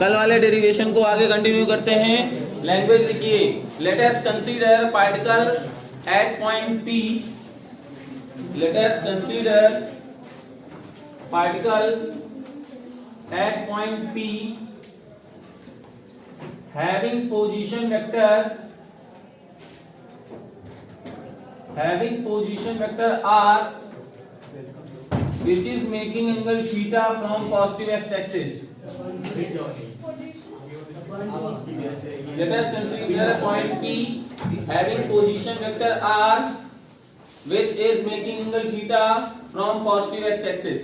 कल वाले डेरिवेशन को आगे कंटिन्यू करते हैं। लैंग्वेज लिखिए, let us consider particle at point P, let us consider particle at point P having position vector r which is making angle theta from positive x-axis. Let us consider a point P having position vector r which is making angle theta from positive x-axis.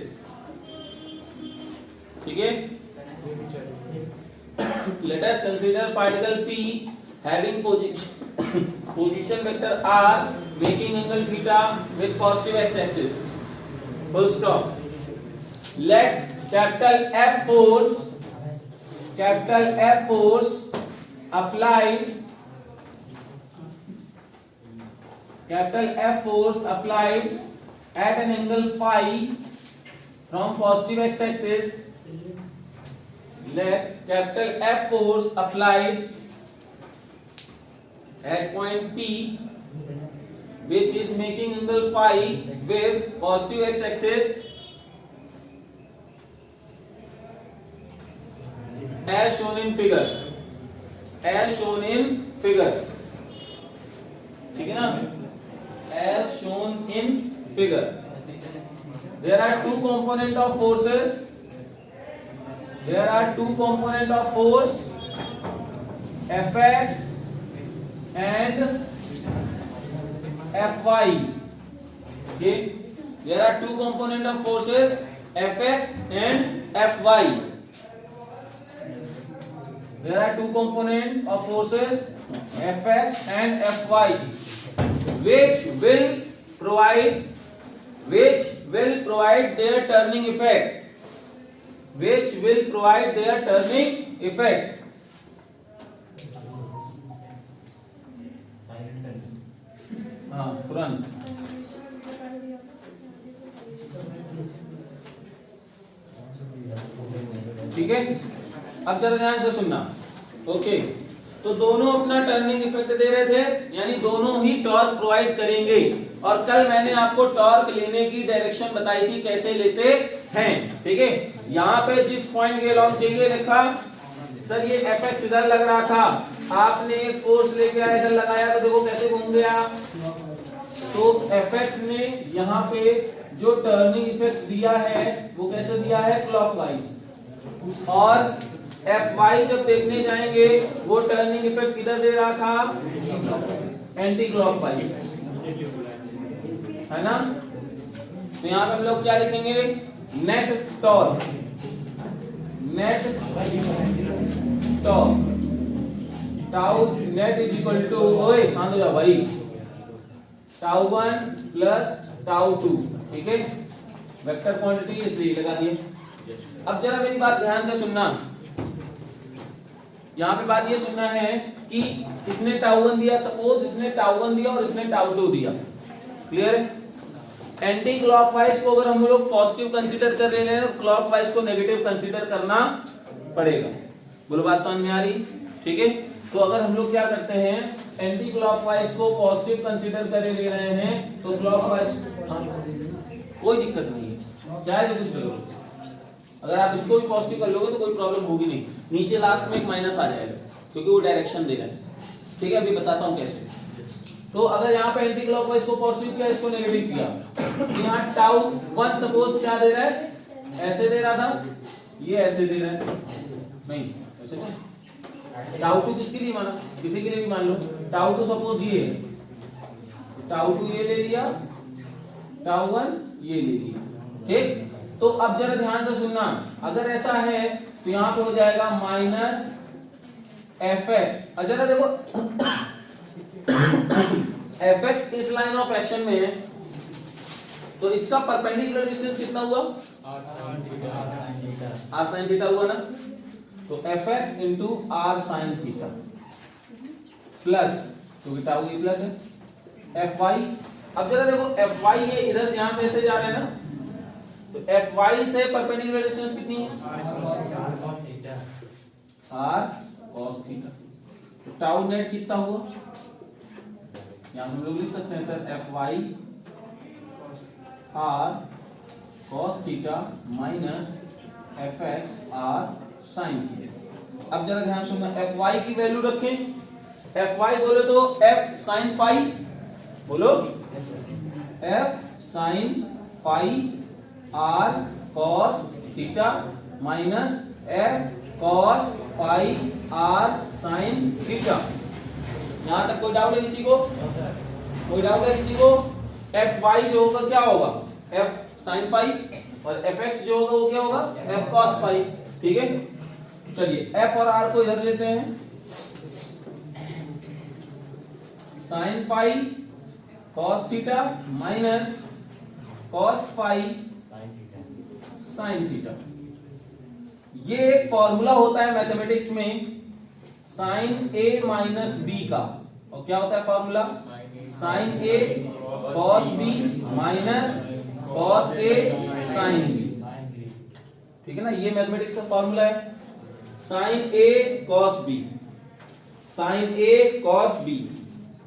ठीक है? Let us consider particle P having position vector r making angle theta with positive x-axis. Full stop. Let capital F force applied at an angle phi from positive x-axis. Let capital F force applied at point P which is making angle phi with positive x-axis as shown in figure. ठीक है ना? As shown in figure. There are two components of forces. There are two components of force, Fx and Fy. Okay, there are two components of forces, Fx and Fy. There are two components of forces, Fx and Fy, which will provide their turning effect. हाँ तुरंत। ठीक है, अब जरा ध्यान से सुनना। Okay, तो दोनों अपना टर्निंग इफेक्ट दे रहे थे, यानी दोनों ही टॉर्क प्रोवाइड करेंगे। और कल मैंने आपको टॉर्क लेने की डायरेक्शन बताई थी कैसे लेते हैं। ठीक है, यहाँ पे जिस पॉइंट के अलोंग चाहिए लिखा, सर ये Fx इधर लग रहा था, आपने एक फोर्स लेके आया इधर लगाया तो देखो कैसे घूम गया। तो Fx ने यहाँ पे जो टर्निंग इफेक्ट दिया है वो कैसे दिया है, क्लॉकवाइज। और Fy जब देखने जाएंगे वो टर्निंग इफेक्ट किधर दे रहा था, एंटी क्लॉकवाइज, है ना। तो यहाँ पे हम लोग क्या लिखेंगे, net torque tau net is equal to, ओए शांत हो जाओ भाई, टाउ 1 प्लस टाउ 2। ठीक है, वेक्टर क्वांटिटी इसलिए लगा दिए। अब जरा मेरी बात ध्यान से सुनना, यहाँ पे बात ये सुनना है कि इसने टाउ 1 दिया, सपोज इसने टाउ 1 दिया और इसने टाउ 2 दिया। क्लियर है? एंटी क्लॉकवाइज को अगर हम लोग पॉजिटिव कंसीडर कर रहे हैं तो क्लॉकवाइज को नेगेटिव कंसीडर करना पड़ेगा। बोलो बात समझ में आ रही? ठीक है, तो अगर हम लोग क्या करते हैं, एंटी क्लॉकवाइज को पॉजिटिव कंसीडर कर ले रहे हैं तो क्लॉकवाइज, कोई दिक्कत नहीं है, चाहे जो कुछ करो। अगर आप इसको भी पॉजिटिव कर लोगे तो कोई प्रॉब्लम होगी नहीं, नीचे लास्ट में एक माइनस आ जाएगा क्योंकि वो डायरेक्शन दे रहा है। ठीक है, अभी बताता हूँ कैसे। तो अगर यहाँ पे एंटी क्लॉकवाइज को पॉजिटिव किया, इसको नेगेटिव किया, तो यहाँ टाउ 1 सपोज क्या दे रहा है, ऐसे दे रहा था, ये ऐसे दे रहा है, नहीं ऐसे तो टाउ 2 किसके लिए माना, किसी के लिए भी मान लो। टाउ 2 सपोज ये, टाउ 2 ये ले लिया, टाउ 1 ये ले लिया। ठीक, तो अब जरा ध्यान से सुनना, अगर ऐसा है तो यहाँ पे हो जाएगा माइनस Fx। और जरा देखो Fx इस लाइन ऑफ एक्शन में है तो इसका परपेंडिकुलर डिस्टेंस कितना हुआ, r sin थीटा हुआ ना। तो Fx into r sin theta plus, क्योंकि टाउ ये प्लस है, Fy। अब जरा देखो Fy ये इधर से यहां से ऐसे जा रहे हैं ना, तो Fy से परपेंडिकुलर डिस्टेंस कितनी है, आर कॉस थीटा। तो टाउ नेट कितना हुआ, यहां हम लोग लिख सकते हैं sir F Y R cos theta minus F X R sine theta. अब जरा ध्यान सुनना, एफ वाई की वैल्यू रखें, एफ वाई बोले तो एफ साइन फाई, बोलो F sine phi R cos theta minus F cos phi R sine theta. यहां तक कोई डाउट है किसी को? कोई डाउट है किसी को? एफ वाई जो होगा क्या होगा, एफ साइन फाई, और एफ एक्स जो होगा वो क्या होगा, एफ कॉस फाई। ठीक है, चलिए एफ और आर को इधर लेते हैं, sine phi cos theta minus cos phi sine theta. ये एक फॉर्मूला होता है मैथमेटिक्स में साइन ए माइनस बी का, और क्या होता है formula, sign A cos B minus cos A sine B. ठीक है ना, ये मैथमेटिक्स का फॉर्मूला है, sign A cos B, sign A cos B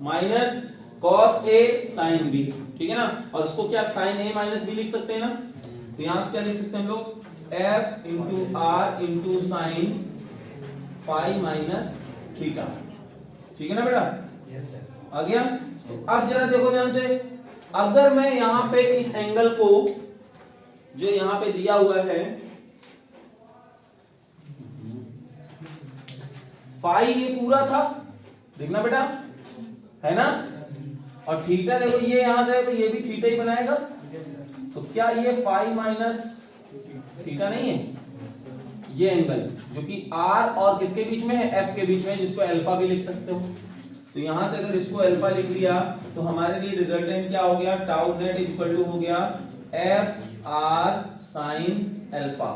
minus cos A sine B. ठीक है ना, और इसको क्या साइन ए माइनस बी लिख सकते हैं ना, तो यहां से क्या लिख सकते हैं हम लोग, F into R into sine phi minus theta. ठीक है ना बेटा, यस सर। आ गया। अब जरा देखो ध्यान से, अगर मैं यहां पे इस एंगल को जो यहां पे दिया हुआ है फाई, ये पूरा था, देखना बेटा, है ना, और थीटा देखो ये यहां से है तो ये भी थीटा ही बनाएगा, तो क्या ये फाई माइनस थीटा नहीं है, ये एंगल जो कि आर और किसके बीच में है, एफ के बीच में, जिसको अल्फा भी लिख सकते हो। तो यहां से अगर इसको अल्फा लिख लिया तो हमारे लिए रिजल्टेंट क्या हो गया, टाउ नेट इक्वल टू हो गया एफ आर साइन अल्फा।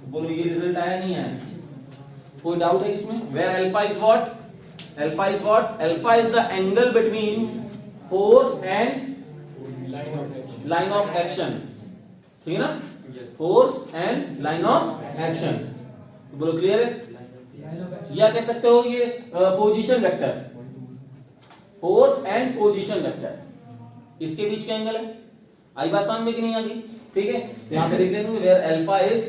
बोलो ये रिजल्ट आया नहीं आया, कोई डाउट है इसमें? Where alpha is what, alpha is what, alpha is the angle between force and line of action. ठीक है ना, force and line of action. बोलो क्लियर है? या कह सकते हो ये position vector, force and position vector, इसके बीच का एंगल है। आई बात समझ में कि नहीं आ गई? ठीक है, तो यहां पे देख लेंगे where alpha is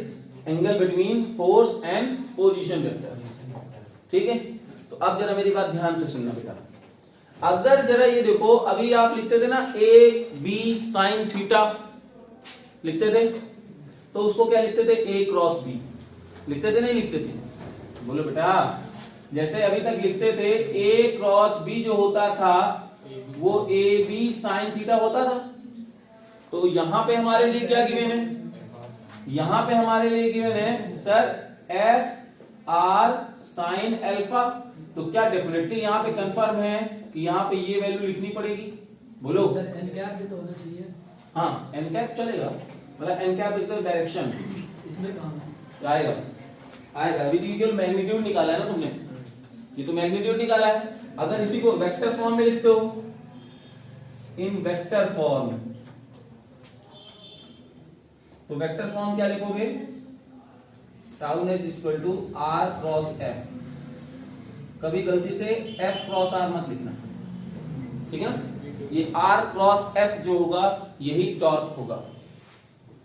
angle between force and position vector. ठीक है, तो अब जरा मेरी बात ध्यान से सुनना बेटा, अगर जरा ये देखो, अभी आप लिखते थे ना ए बी साइन थीटा लिखते थे, तो उसको क्या लिखते थे, ए क्रॉस बी लिखते थे, नहीं लिखते थे? बोलो बेटा, जैसे अभी तक लिखते थे ए क्रॉस बी जो होता था वो ए बी साइन थीटा होता था, तो यहां पे हमारे लिए क्या गिवन है, यहां पे हमारे लिए गिवन है sir F R sine alpha. तो क्या डेफिनेटली यहां पे कंफर्म है कि यहां पे ये वैल्यू लिखनी पड़ेगी? बोलो सर एन कैप भी तो होना चाहिए। हाँ, एन कैप चलेगा, मतलब N cap is the direction, इसमें कहां है? आएगा आएगा। अभी तो केवल मैग्नीट्यूड निकाला है ना तुमने, ये तो मैग्नीट्यूड निकाला है। अगर इसी को वेक्टर फॉर्म में लिखते हो, इन वेक्टर फॉर्म, तो वेक्टर फॉर्म क्या लिखोगे, tau net equal to R cross F. कभी गलती से एफ क्रॉस आर मत लिखना, ठीक है ना, ये आर क्रॉस एफ जो होगा यही टॉर्क होगा।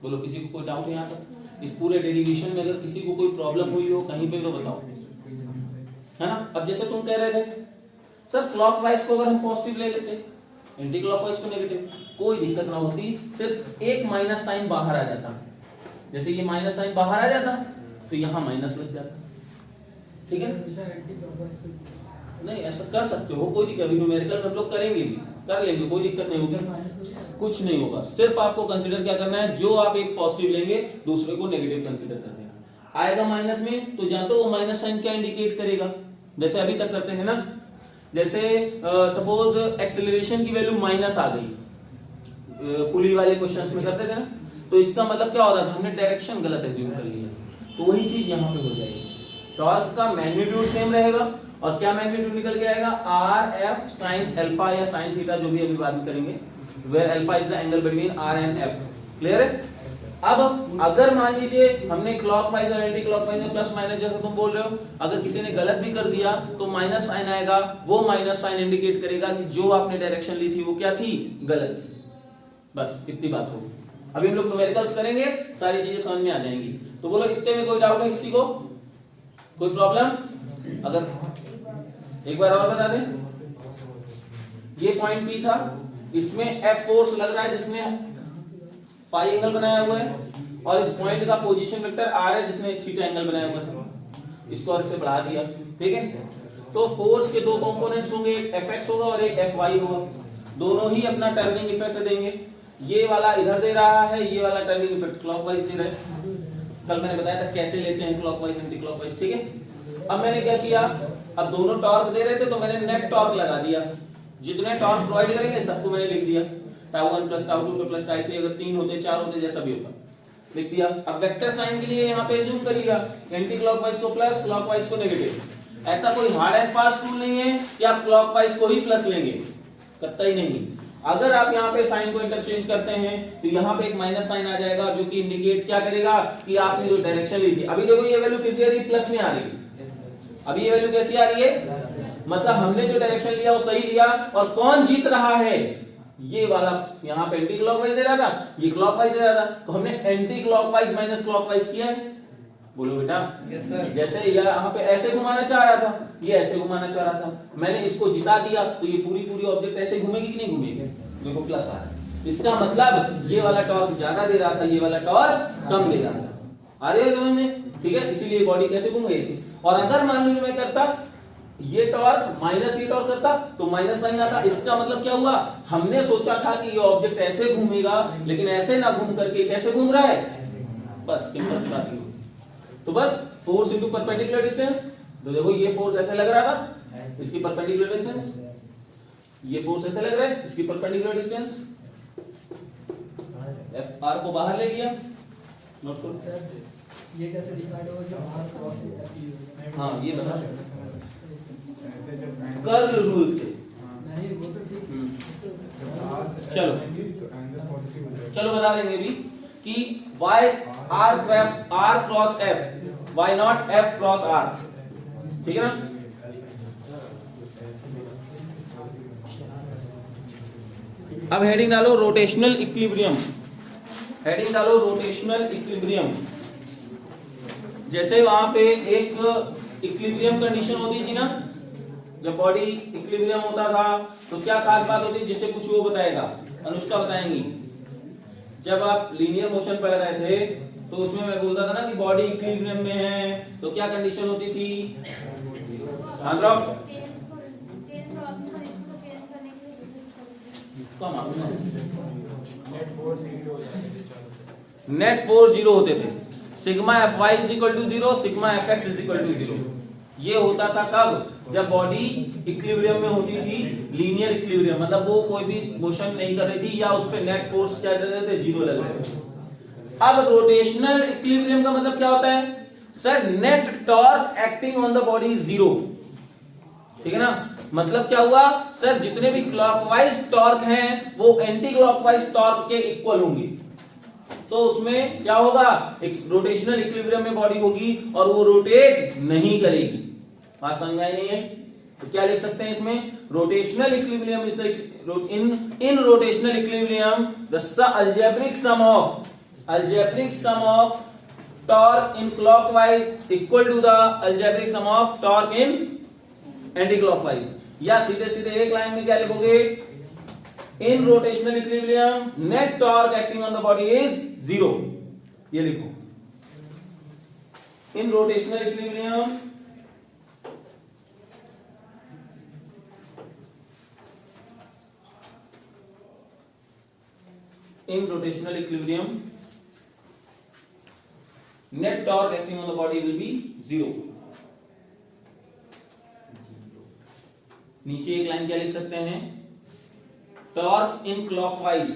बोलो किसी को कोई डाउट है यहाँ तक? इस पूरे डेरिवेशन में अगर किसी को कोई प्रॉब्लम हुई हो कहीं पे तो बताओ, है ना। अब जैसे तुम कह रहे थे सर क्लॉकवाइज को अगर हम पॉजिटिव ले लेते, एंटी क्लॉकवाइज को नेगेटिव, कोई दिक्कत ना होती, सिर्फ एक माइनस साइन बाहर आ जाता। जैसे ये माइनस साइन बाहर आ जाता तो यहाँ माइनस लग जाता, ठीक है। नहीं ऐसा कर सकते हो, कोई दिक्कत नहीं, न्यूमेरिकल हम लोग करेंगे भी, कर लेंगे, कोई दिक्कत नहीं होगी, कुछ नहीं होगा। सिर्फ आपको कंसीडर क्या करना है, जो आप एक पॉजिटिव लेंगे दूसरे को नेगेटिव कंसीडर कर देना। आएगा माइनस में तो जानते हो वो माइनस साइन क्या इंडिकेट करेगा, जैसे अभी तक करते हैं ना, जैसे सपोज एक्सेलरेशन की वैल्यू माइनस आ गई, पुली वाले क्वेश्चंस में करते थे ना, तो इसका मतलब क्या होता था, हमने डायरेक्शन गलत एज्यूम कर लिया, तो वही चीज यहाँ पे हो जाएगी। टॉर्क का मैग्नीट्यूड सेम रहेगा और क्या मैग्नीट्यूड निकल के आएगा, आर एफ साइन अल्फा या साइन थीटा, जो भी अभी बात करेंगे, where alpha is the angle between R and F. Clear है? अब अगर मान लीजिए हमने क्लॉकवाइज और एंटी क्लॉकवाइज में प्लस माइनस जैसा तुम बोल रहे हो, अगर किसी ने गलत भी कर दिया तो माइनस साइन आएगा, वो माइनस साइन इंडिकेट करेगा कि जो आपने डायरेक्शन ली थी वो क्या थी, गलत थी। बस इतनी बात होगी। अभी हम लोग न्यूमेरिकल्स करेंगे, सारी चीजें समझ में आ जाएंगी। तो बोलो इतने में कोई डाउट है किसी को, कोई प्रॉब्लम? अगर एक बार और बता दें, ये पॉइंट P था, इसमें F फोर्स लग रहा है जिसमें फाई एंगल बनाया हुआ है, और इस पॉइंट का पोजीशन वेक्टर R है जिसने थीटा एंगल बनाया हुआ था, इसको और से बढ़ा दिया, ठीक है। तो फोर्स के दो कंपोनेंट्स होंगे, एक Fx होगा और एक Fy होगा, दोनों ही अपना टर्निंग इफेक्ट देंगे। ये वाला इधर दे रहा है, ये वाला टर्निंग इफेक्ट क्लॉकवाइज दे रहा है। कल मैंने बताया था कैसे लेते हैं क्लॉकवाइज एंटी क्लॉकवाइज, ठीक है। अब मैंने क्या किया, अब दोनों टॉर्क दे रहे थे तो मैंने नेट टॉर्क लगा दिया, जितने टॉर्क प्रोवाइड करेंगे सबको मैंने लिख दिया, tau 1 plus tau 2 plus tau 3, अगर 3 होते 4 होते जैसा भी होता लिख दिया। अब वेक्टर साइन के लिए यहाँ पे जूम कर लिया, एंटी क्लॉकवाइज को प्लस, क्लॉकवाइज को नेगेटिव। ऐसा कोई हार्ड एंड फास्ट रूल नहीं है कि आप क्लॉकवाइज को ही प्लस लेंगे, कतई नहीं। अगर आप यहाँ पे साइन को इंटरचेंज करते हैं तो यहाँ पे एक माइनस साइन आ जाएगा, जो कि इंडिकेट क्या करेगा कि आपने जो डायरेक्शन ली थी। अभी देखो ये वैल्यू कैसी आ रही है, प्लस में आ रही है। अभी ये वैल्यू कैसी आ रही है, मतलब हमने जो डायरेक्शन लिया वो सही लिया। और कौन जीत रहा है, ये वाला यहाँ पे एंटी क्लॉकवाइज दे रहा था, ये क्लॉकवाइज दे रहा था, तो हमने एंटी क्लॉकवाइज माइनस क्लॉकवाइज किया है। बोलो बेटा, जैसे यहाँ पे ऐसे घुमाना चाह रहा था, ये ऐसे घुमाना चाह रहा था, मैंने इसको जिता दिया, तो ये पूरी ऑब्जेक्ट ऐसे घूमेगी कि नहीं घूमेगी, देखो प्लस आ रहा है। इसका मतलब ये वाला टॉर्क ज्यादा दे रहा था, ये वाला टॉर्क कम दे रहा था। आ रहे हो समझ में, ठीक है। इसीलिए बॉडी कैसे घूम गई। और अगर मान लीजिए मैं करता ये टॉर्क माइनस ये टॉर्क करता तो माइनस साइन आता, इसका मतलब क्या हुआ, हमने सोचा था कि ये ऑब्जेक्ट ऐसे घूमेगा, लेकिन ऐसे ना घूम करके कैसे घूम रहा है, बस सिंपल सी बात है। तो बस फोर्स इनटू परपेंडिकुलर डिस्टेंस, तो देखो ये फोर्स ऐसे लग रहा था, इसकी परपेंडिकुलर डिस्टेंस, ये फोर्स ऐसे लग रहा है, इसकी परपेंडिकुलर डिस्टेंस, Fr को बाहर ले लिया, नोट करो सर ये कैसे डिवाइड होगा, जो बाहर क्रॉस करती है। हाँ ये बना कर्ल रूल से, नहीं वो तो ठीक। चलो बता देंगे भी कि y r cross f, why not f cross r, ठीक है ना। अब हेडिंग डालो रोटेशनल इक्विलिब्रियम, हेडिंग डालो रोटेशनल इक्विलिब्रियम। जैसे वहां पे एक इक्विलिब्रियम कंडीशन होती थी ना, जब बॉडी इक्विलिब्रियम होता था तो क्या खास बात होती है, जिससे कुछ वो बताएगा, अनुष्का बताएंगी। जब आप लीनियर मोशन पढ़ रहे थे तो उसमें मैं बोलता था ना कि बॉडी इक्विलिब्रियम में है, तो क्या कंडीशन होती थी, नेट फोर्स 0 होते थे, sigma Fy is equal to 0, sigma Fx is equal to 0। ये होता था कब, जब बॉडी इक्विलिब्रियम में होती थी, लीनियर इक्विलिब्रियम, मतलब वो कोई भी मोशन नहीं कर रही थी या उस पे नेट फोर्स क्या लग रहे थे, 0 लग रहे थे। अब रोटेशनल इक्विलिब्रियम का मतलब क्या होता है, sir net torque acting on the body is 0, ठीक है ना। मतलब क्या हुआ, सर जितने भी क्लॉकवाइज टॉर्क हैं वो एंटी क्लॉकवाइज टॉर्क के इक्वल होंगे, तो उसमें क्या होगा, एक रोटेशनल इक्विलिब्रियम में बॉडी होगी और वो रोटेट नहीं करेगी। बात समझ आई नहीं है, तो क्या लिख सकते हैं इसमें, rotational equilibrium is the in rotational equilibrium the algebraic sum of torque in clockwise equal to the algebraic sum of torque in anti-clockwise। या सीधे सीधे एक लाइन में क्या लिखोगे, in rotational equilibrium net torque acting on the body is 0, ये लिखो। In rotational equilibrium net torque acting on the body will be 0। नीचे एक लाइन क्या लिख सकते हैं, torque in clockwise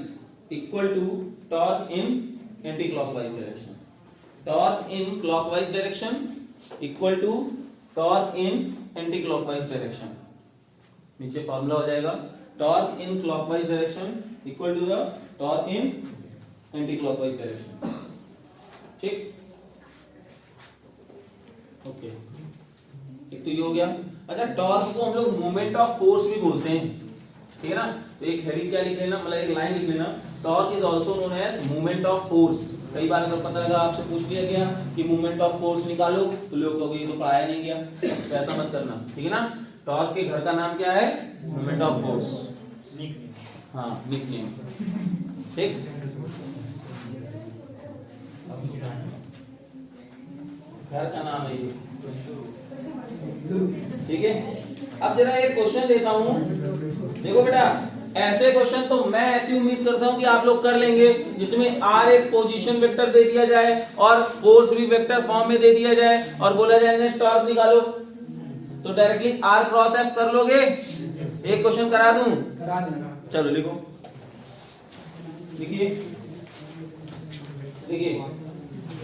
equal to torque in anticlockwise direction, torque in clockwise direction equal to torque in anticlockwise direction. नीचे formula हो जाएगा, torque in clockwise direction equal to the torque in anticlockwise direction. ठीक, okay, एक तो ये हो गया। अच्छा, टॉर्क को हम लोग मोमेंट ऑफ फोर्स भी बोलते हैं, ठीक है ना। तो एक हेडिंग क्या लिख लेना, मतलब एक लाइन लिख लेना, torque is also known as moment of force. कई बार अगर पता लगा आपसे पूछ लिया गया कि मोमेंट ऑफ फोर्स निकालो, तो लोग कहोगे ये तो पढ़ाया नहीं गया, तो ऐसा मत करना, ठीक है ना। टॉर्क के घर का नाम क्या है, मोमेंट ऑफ फोर्स, हाँ, निकनेम, ठीक। घर का नाम है ये, ठीक है। अब जरा एक क्वेश्चन देता हूं, देखो बेटा, ऐसे क्वेश्चन तो मैं ऐसी उम्मीद करता हूं कि आप लोग कर लेंगे, जिसमें आर एक पोजीशन वेक्टर दे दिया जाए और फोर्स भी वेक्टर फॉर्म में दे दिया जाए और बोला जाए टॉर्क निकालो, तो डायरेक्टली आर क्रॉस एफ कर लोगे। एक क्वेश्चन करा दूं, करा देना। चलो लिखो, देखिए देखिए,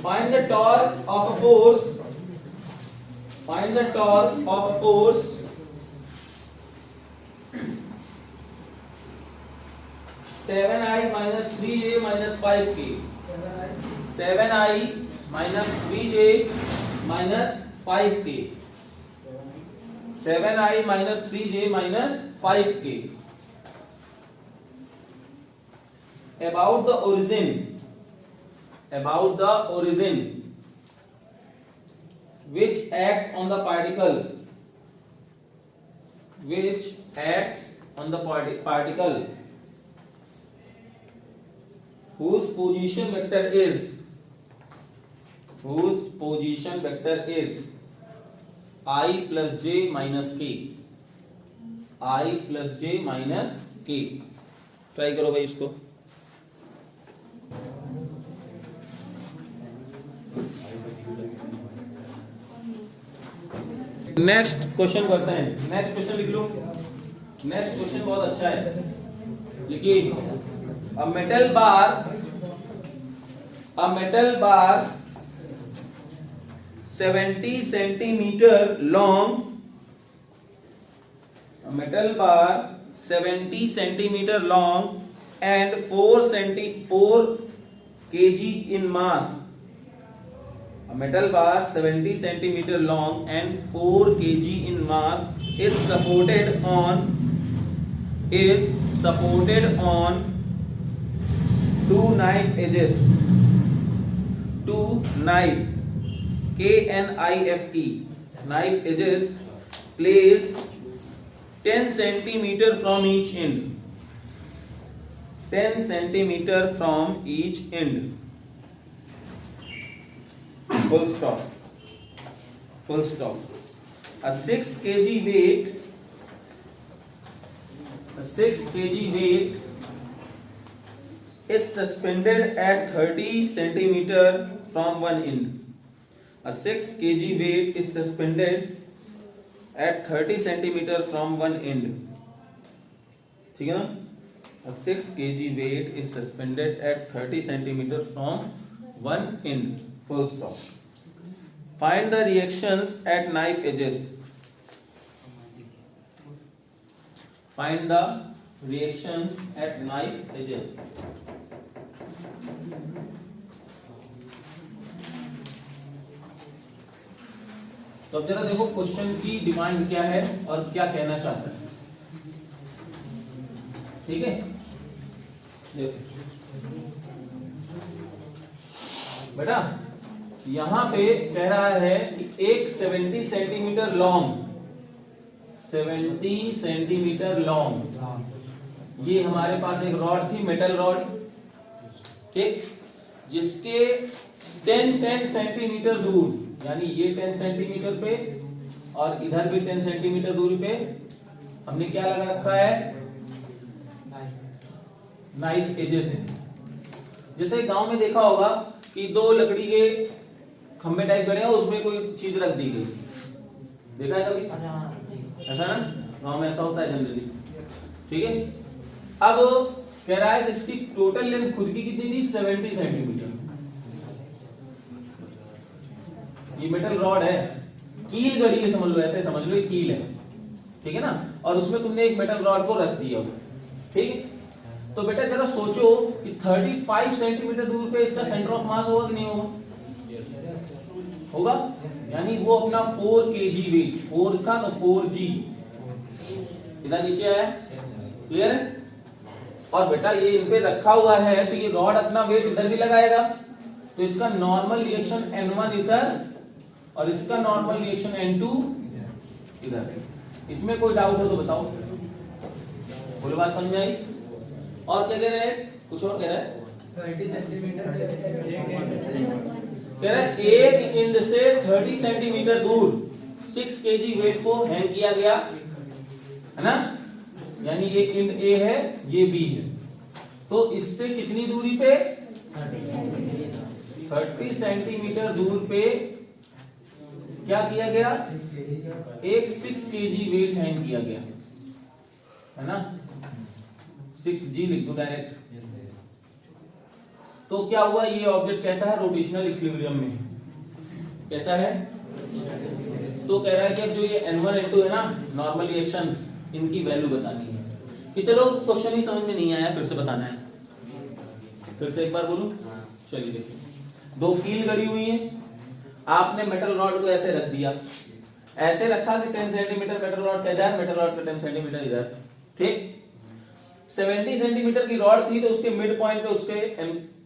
find the torque of a force, find the torque of a force 7i minus 3j minus 5k, 7i minus 3j minus 5k, 7i minus 3j minus 5k, about the origin, about the origin which acts on the particle, which acts on the particle whose position vector is, whose position vector is I plus j minus k, I plus j minus k। Try करो भाई इसको। Next question करते हैं, next question लिख लो। Next question बहुत अच्छा है, लिखिए, a metal bar 70 centimeter long, a metal bar 70 centimeter long and 4 kg in mass, a metal bar 70 centimeter long and 4 kg in mass is supported on two knife edges, two knife, K-N-I-F-E, knife edges placed 10 centimeter from each end, 10 centimeter from each end, full stop, full stop. A 6 kg weight, a 6 kg weight is suspended at 30 centimeter from one end. A 6 kg weight is suspended at 30 centimeter from one end. ठीक है ना? A 6 kg weight is suspended at 30 centimeter from one end. Full stop. Find the reactions at knife edges. Find the reactions at knife edges. तो अब जरा देखो question की demand क्या है और क्या कहना चाहता है, ठीक है। देखो बेटा, यहां पे कह रहा है कि एक 70 सेंटीमीटर लॉन्ग, 70 सेंटीमीटर लॉन्ग, ये हमारे पास एक रॉड थी, मेटल रॉड, ठीक, जिसके 10 सेंटीमीटर दूर, यानी ये 10 सेंटीमीटर पे और इधर भी 10 सेंटीमीटर दूरी पे हमने क्या लगा रखा है, नाइफ एजेस है। जैसे गांव में देखा होगा कि दो लकड़ी के खंबे टाइप गड़े हैं, उसमें कोई चीज रख दी गई, देखा है कभी ऐसा ना, गांव में ऐसा होता है जनरली, ठीक है। अब कह रहा है कि इसकी टोटल लेंथ खुद की कितनी थी, 70 सेंटीमीटर। ये मेटल रॉड है, कील गड़ी है, समझ लो, ऐसे समझ लो, ये कील है, ठीक है ना, और उसमें तुमने एक मेटल रॉड को रख दिया, ठीक है। तो बेटा जरा सोचो कि 35 सेंटीमीटर दूर पे इसका सेंटर ऑफ मास होगा कि नहीं होगा, होगा, यानी वो अपना 4 kg वेट, 4 था तो 4g इधर नीचे आया, क्लियर है। और बेटा ये इन पे रखा हुआ है तो ये रॉड अपना वेट इधर भी लगाएगा, तो इसका नॉर्मल रिएक्शन N1 इधर और इसका नॉर्मल रिएक्शन N2 इधर। इसमें कोई डाउट हो तो बताओ, बोलो बात समझ आई। और क्या कह रहे हैं, कुछ और कह रहा है, 30 सेंटीमीटर कह रहा है एक इंड से 30 सेंटीमीटर दूर 6 kg वेट को हैंग किया गया है ना, यानी ये इंड ए है ये बी है, तो इससे कितनी दूरी पे 30 सेंटीमीटर दूर पे क्या किया गया, एक 6 kg वेट हैंग किया गया है ना, 6g लिख दो डायरेक्ट। तो क्या हुआ, ये ऑब्जेक्ट कैसा है, रोटेशनल इक्विलिब्रियम में कैसा है। तो कह रहा है कि अब जो ये N1 N2 है ना नॉर्मल रिएक्शंस, इनकी वैल्यू बतानी है। कितने लोग क्वेश्चन ही समझ में नहीं आया, फिर से बताना है, फिर से एक बार बोलूं, चलिए देखिए। दो कील गड़ी हुई है, आपने मेटल रॉड को ऐसे रख दिया, ऐसे रखा कि 10 सेंटीमीटर मेटल रॉड का इधर, मेटल रॉड का 10 सेंटीमीटर इधर, ठीक। 70 सेंटीमीटर की रॉड थी तो उसके मिड पॉइंट पे उसके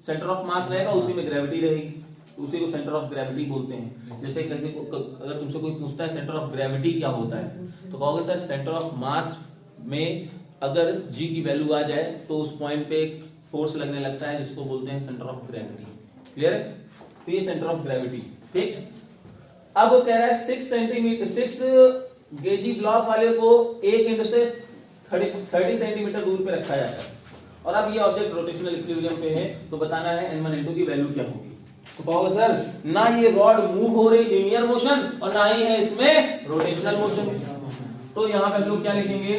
सेंटर ऑफ मास रहेगा, उसी में ग्रेविटी रहेगी, उसी को सेंटर ऑफ ग्रेविटी बोलते हैं। जैसे किसी को अगर तुमसे कोई पूछता है सेंटर ऑफ ग्रेविटी क्या होता है, तो कहोगे सर सेंटर ऑफ मास में अगर g की वैल्यू आ जाए तो उस पॉइंट पे एक फोर्स लगने लगता है जिसको बोलते हैं सेंटर ऑफ ग्रेविटी, क्लियर है। तो ये सेंटर ऑफ ग्रेविटी, ठीक। अब वो कह रहा है 6 सेंटीमीटर 6 kg ब्लॉक वाले को एक इंड से 30 सेंटीमीटर दूर पे रखा जाता है, और अब ये ऑब्जेक्ट रोटेशनल इक्विलिब्रियम पे है, तो बताना है N1 N2 की वैल्यू क्या होगी। तो कहोगे सर ना ये रॉड मूव हो रही लीनियर मोशन और ना ही है इसमें रोटेशनल मोशन, तो यहां पे हम लोग क्या लिखेंगे,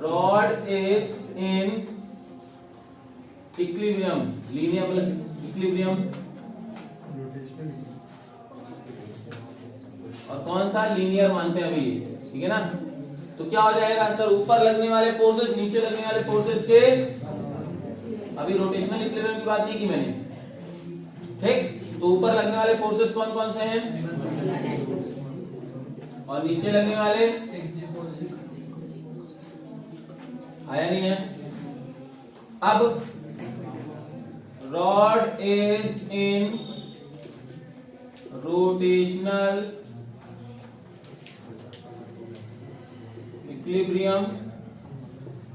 rod is in equilibrium, linear equilibrium, और कौन सा लीनियर मानते हैं अभी, ठीक है ना। तो क्या हो जाएगा सर, ऊपर लगने वाले फोर्सेस नीचे लगने वाले फोर्सेस के, अभी रोटेशनल इक्विलिब्रियम की बात नहीं की मैंने, ठीक। तो ऊपर लगने वाले फोर्सेस कौन कौन से हैं, और नीचे लगने वाले आया नहीं है। अब rod is in rotational equilibrium,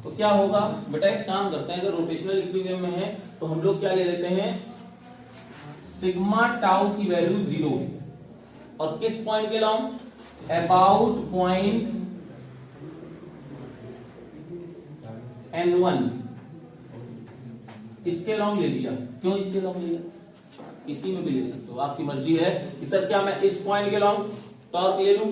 तो क्या होगा बेटा, एक काम करते हैं, अगर रोटेशनल इक्विलिब्रियम में है तो हम लोग क्या ले लेते हैं, सिग्मा टाउ की वैल्यू 0, और किस पॉइंट के लॉन्ग, अबाउट पॉइंट N1 इसके लॉन्ग ले लिया। क्यों इसके लॉन्ग लिया, इसी में भी ले सकते हो, आपकी मर्जी है कि सर क्या मैं इस पॉइंट के लॉन्ग टॉर्क ले लूं,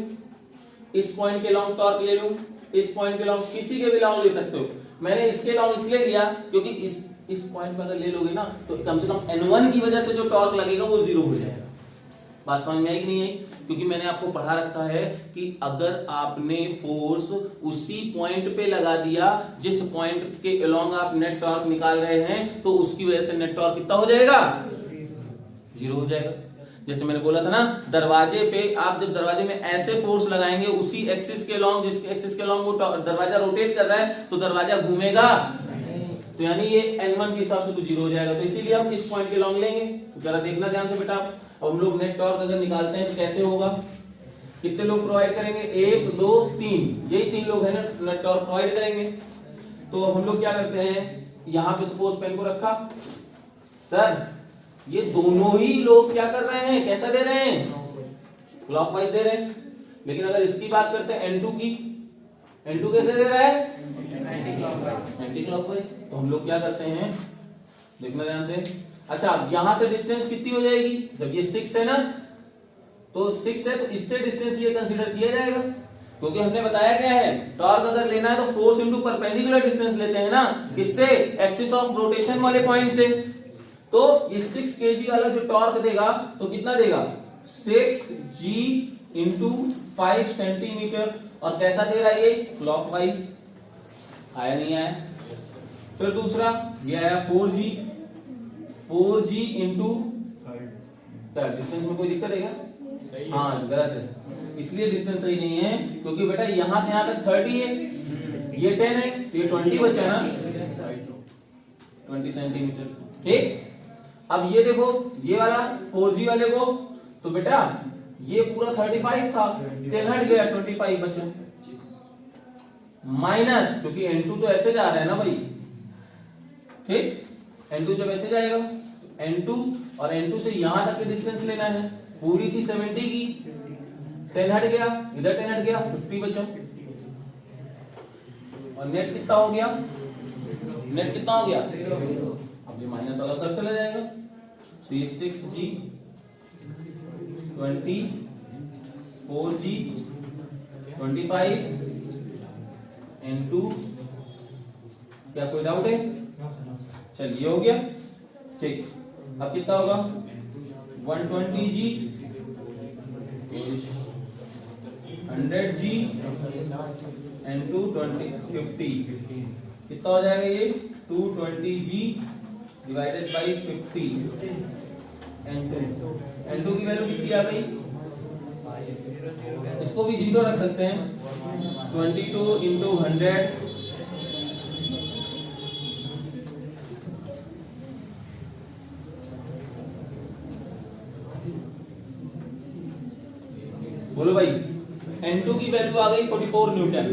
इस पॉइंट के लॉन्ग टॉर्क ले लूं, इस पॉइंट के लॉन्ग, किसी के भी लॉन्ग ले सकते हो। मैंने इसके लॉन्ग इसलिए लिया क्योंकि इस पॉइंट पे अगर ले लोगे ना तो कम से कम N1 की वजह से जो टॉर्क लगेगा वो 0 हो जाएगा। बात समझ में आई कि नहीं आई, क्योंकि मैंने आपको पढ़ा रखा है कि अगर आपने फोर्स उसी पॉइंट पे लगा दिया जिस पॉइंट के अलोंग आप नेट टॉर्क निकाल रहे हैं, तो उसकी वजह से नेट टॉर्क कितना हो जाएगा, 0 हो जाएगा। जैसे मैंने बोला था ना, दरवाजे पे आप जब दरवाजे में ऐसे फोर्स लगाएंगे उसी एक्सिस के लॉन्ग, जिसके एक्सिस के लॉन्ग वो दरवाजा रोटेट कर रहा है, तो दरवाजा घूमेगा, तो यानी ये N1 के हिसाब से तो 0 हो जाएगा। तो इसीलिए हम इस पॉइंट के लॉन्ग लेंगे। तो जरा देखना ध्यान से बेटा, अब हम लोग नेट टॉर्क अगर निकालते हैं तो कैसे होगा, कितने लोग प्रोवाइड करेंगे, 1 2 3, यही 3 लोग हैं ना नेट टॉर्क प्रोवाइड करेंगे। तो अब हम लोग क्या करते हैं, यहाँ पे सपोज पेन को रखा, सर ये दोनों ही लोग क्या कर रहे हैं, कैसा दे रहे हैं, क्लॉकवाइज दे रहे हैं। लेकिन अगर इसकी बात करते हैं N2 की, N2 कैसे दे रहा है, एंटी क्लॉकवाइज। तो हम लोग क्या करते हैं, देखना ध्यान से। अच्छा यहां से डिस्टेंस कितनी हो जाएगी, जब ये 6 है ना, तो 6 है तो इससे डिस्टेंस ये कंसीडर किया जाएगा, क्योंकि हमने बताया क्या है, टॉर्क अगर लेना है तो फोर्स इनटू परपेंडिकुलर डिस्टेंस लेते हैं ना, किससे, एक्सिस ऑफ रोटेशन वाले पॉइंट से। तो ये 6 kg वाला जो टॉर्क देगा तो कितना देगा, 6g इंटू 5 सेंटीमीटर, और कैसा दे रहा है ये, क्लॉकवाइज। आया नहीं आया, फिर दूसरा ये आया 4G इंटू क्या डिस्टेंस में कोई दिक्कत है क्या? हाँ गलत है, इसलिए डिस्टेंस सही नहीं है क्योंकि बेटा यहां से यहां तक 30 है, ये 10 है तो ये 20 बचा ना, 20 सेंटीमीटर। ठीक, अब ये देखो ये वाला 4G वाले को तो बेटा ये पूरा 35 था, 10 हट गया 25 बचा, माइनस क्योंकि N2 तो ऐसे जा रहा है ना भाई। ठीक, N2 जब ऐसे जाएगा N2 और N2 से यहां तक की डिस्टेंस लेना है, पूरी थी 70 की, 10 हट गया, इधर 10 हट गया, 50 बचा। और नेट कितना हो गया? नेट कितना हो गया? अब ये माइनस वाला उधर चला जाएगा, तो ये 6G 20 4G 25 N2, क्या कोई डाउट है? चलिए हो गया। ठीक, अब कितना होगा? 120G 100G N2 50 कितना हो जाएगा ये? 220G डिवाइडेड बाई 50 N2 की वैल्यू कितनी आ गई? इसको भी 0 रख सकते हैं, 22 इंटू 100 बोलो भाई। N2 की वैल्यू आ गई 44 न्यूटन।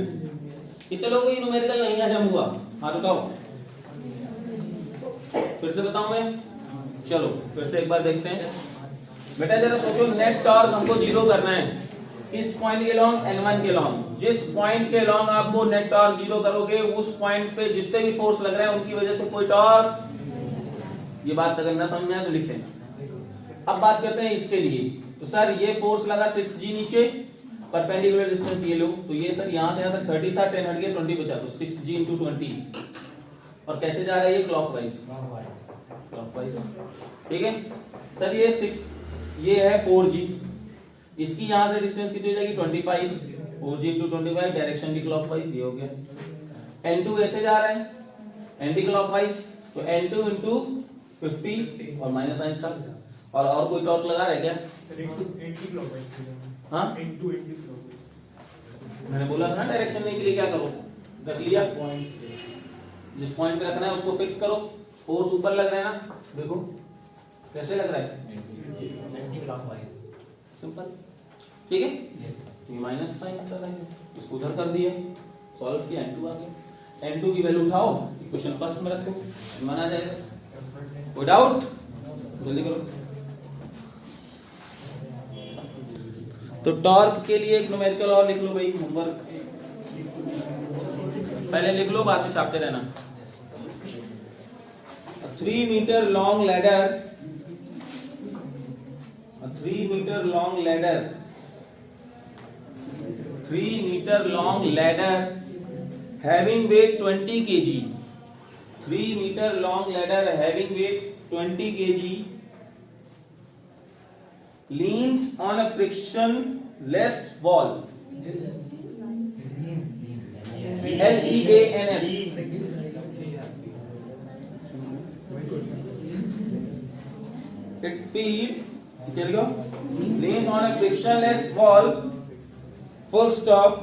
कितने लोगों को ये न्यूमेरिकल नहीं हजम हुआ? हाँ बताओ, फिर से बताऊं मैं? चलो फिर से एक बार देखते हैं। बेटा जरा सोचो, नेट टॉर्क हमको 0 करना है, इस पॉइंट के लॉन्ग N1 के लॉन्ग, जिस पॉइंट के लॉन्ग आपको नेट टॉर्क 0 करोगे उस पॉइंट पे जितने भी फोर्स लग रहे हैं उनकी वजह से कोई टॉर्क, ये बात अगर ना समझ में आए तो लिख लेना। अब बात करते हैं इसके लिए, तो सर ये फोर्स लगा 6G नीचे, परपेंडिकुलर डिस्टेंस ये लो, तो ये सर यहां से यहां तक 30 था, 10 हट गया, 20 बचा, तो 6G इंटू 20। और कैसे जा रहा है ये? Clockwise, clockwise. ठीक है सर, ये है 4G, इसकी यहां से डिस्टेंस कितनी हो जाएगी? 25, 4G इंटू 25, डायरेक्शन भी क्लॉकवाइज, ये हो गया। N2 ऐसे जा रहा है, एंटी क्लॉकवाइज, तो N2 इंटू 50 और माइनस साइन सब। और कोई टॉर्क लगा रहा है क्या? हाँ मैंने बोला था ना डायरेक्शन नहीं के लिए क्या करो, रख लिया, जिस पॉइंट पे रखना है उसको फिक्स करो। फोर्स ऊपर लग रहा है ना, देखो कैसे लग रहा है, सिंपल। ठीक है, ये माइनस साइन चल रहा है, इसको उधर कर दिया, सॉल्व किया, N2 आ गया। N2 की वैल्यू उठाओ, इक्वेशन फर्स्ट में रखो, N1 आ जाएगा। कोई डाउट? जल्दी करो। तो टॉर्क के लिए एक न्यूमेरिकल और लिख लो भाई, होमवर्क पहले लिख लो, बाद में छापते रहना। 3 metre long ladder, 3 metre long ladder, 3 metre long ladder having weight 20 kg, 3 metre long ladder having weight 20 kg leans on a frictionless wall, LEANS, it leans on a frictionless wall, full stop,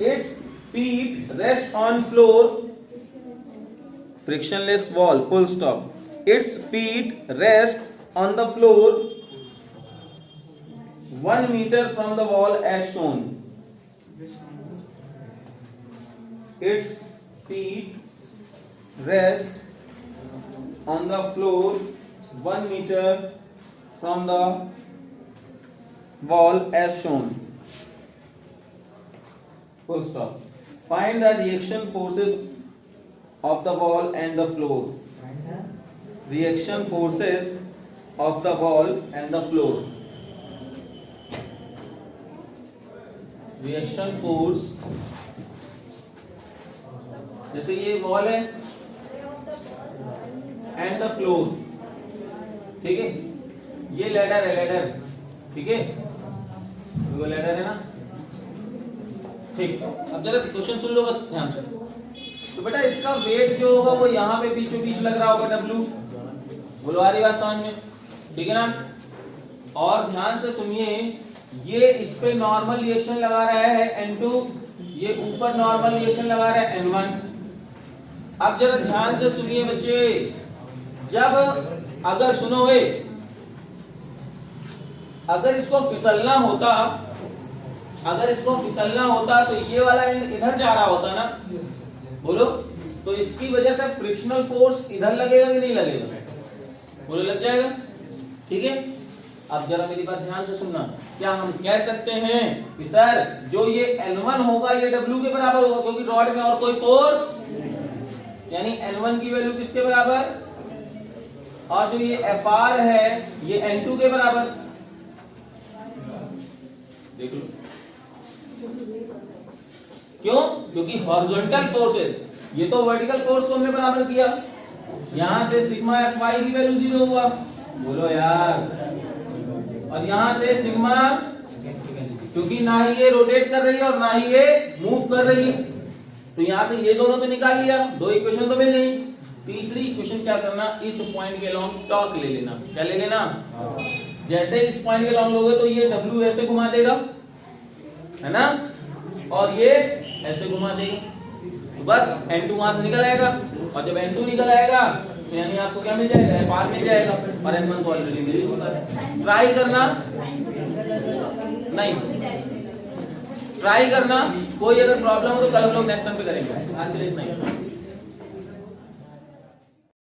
its feet rest on floor, frictionless wall, full stop, its feet rest on the floor 1 meter from the wall as shown. Its feet rest on the floor 1 meter from the wall as shown. Full stop. Find the reaction forces of the wall and the floor. Reaction forces of the wall and the floor. Reaction force, जैसे ये wall है and the floor, ठीक है, ये ladder है, ladder, ठीक है, वो लैडर है ना, ठीक, अब जरा क्वेश्चन सुन लो बस ध्यान से। तो बेटा इसका वेट जो होगा वो यहाँ पे बीचों बीच लग रहा होगा W, बोलो आ रही बात समझ में, ठीक है ना। और ध्यान से सुनिए, ये इस पे नॉर्मल रिएक्शन लगा रहा है N2, ये ऊपर नॉर्मल रिएक्शन लगा रहा है N1। अब जरा ध्यान से सुनिए बच्चे, जब अगर सुनो वे, अगर इसको फिसलना होता, अगर इसको फिसलना होता तो ये वाला इधर जा रहा होता ना, बोलो, तो इसकी वजह से फ्रिक्शनल फोर्स इधर लगेगा कि नहीं लगेगा, बोलो लग जाएगा, ठीक है। अब जरा मेरी बात ध्यान से सुनना, क्या हम कह सकते हैं कि सर जो ये N1 होगा ये W के बराबर होगा, क्योंकि रॉड में और कोई फोर्स, यानी N1 की वैल्यू किसके बराबर, और जो ये Fr है ये N2 के बराबर, देख लो क्यों, क्योंकि हॉरिजॉन्टल फोर्सेस, ये तो वर्टिकल फोर्स को हमने बराबर किया, यहां से सिग्मा Fy की वैल्यू 0 हुआ, बोलो यार, और यहां से सिग्मा, क्योंकि ना ही ये रोटेट कर रही है और ना ही ये मूव कर रही है, तो यहां से ये दोनों तो निकाल लिया, दो इक्वेशन तो मिल गई। तीसरी इक्वेशन क्या करना, इस पॉइंट के अलोंग टॉर्क ले लेना, क्या ले लेना, जैसे इस पॉइंट के अलोंग लोगे तो ये W ऐसे घुमा देगा, है ना, और ये ऐसे घुमा देगा, तो बस N2 वहां से निकल आएगा, और जब N2 निकल आएगा तो यानी आपको क्या मिल जाएगा, Fr मिल जाएगा, और N1 तो ऑलरेडी मिल चुका है। ट्राई करना, नहीं ट्राई करना, कोई अगर प्रॉब्लम हो तो कल हम लोग नेक्स्ट टाइम पे करेंगे, आज के लिए इतना ही।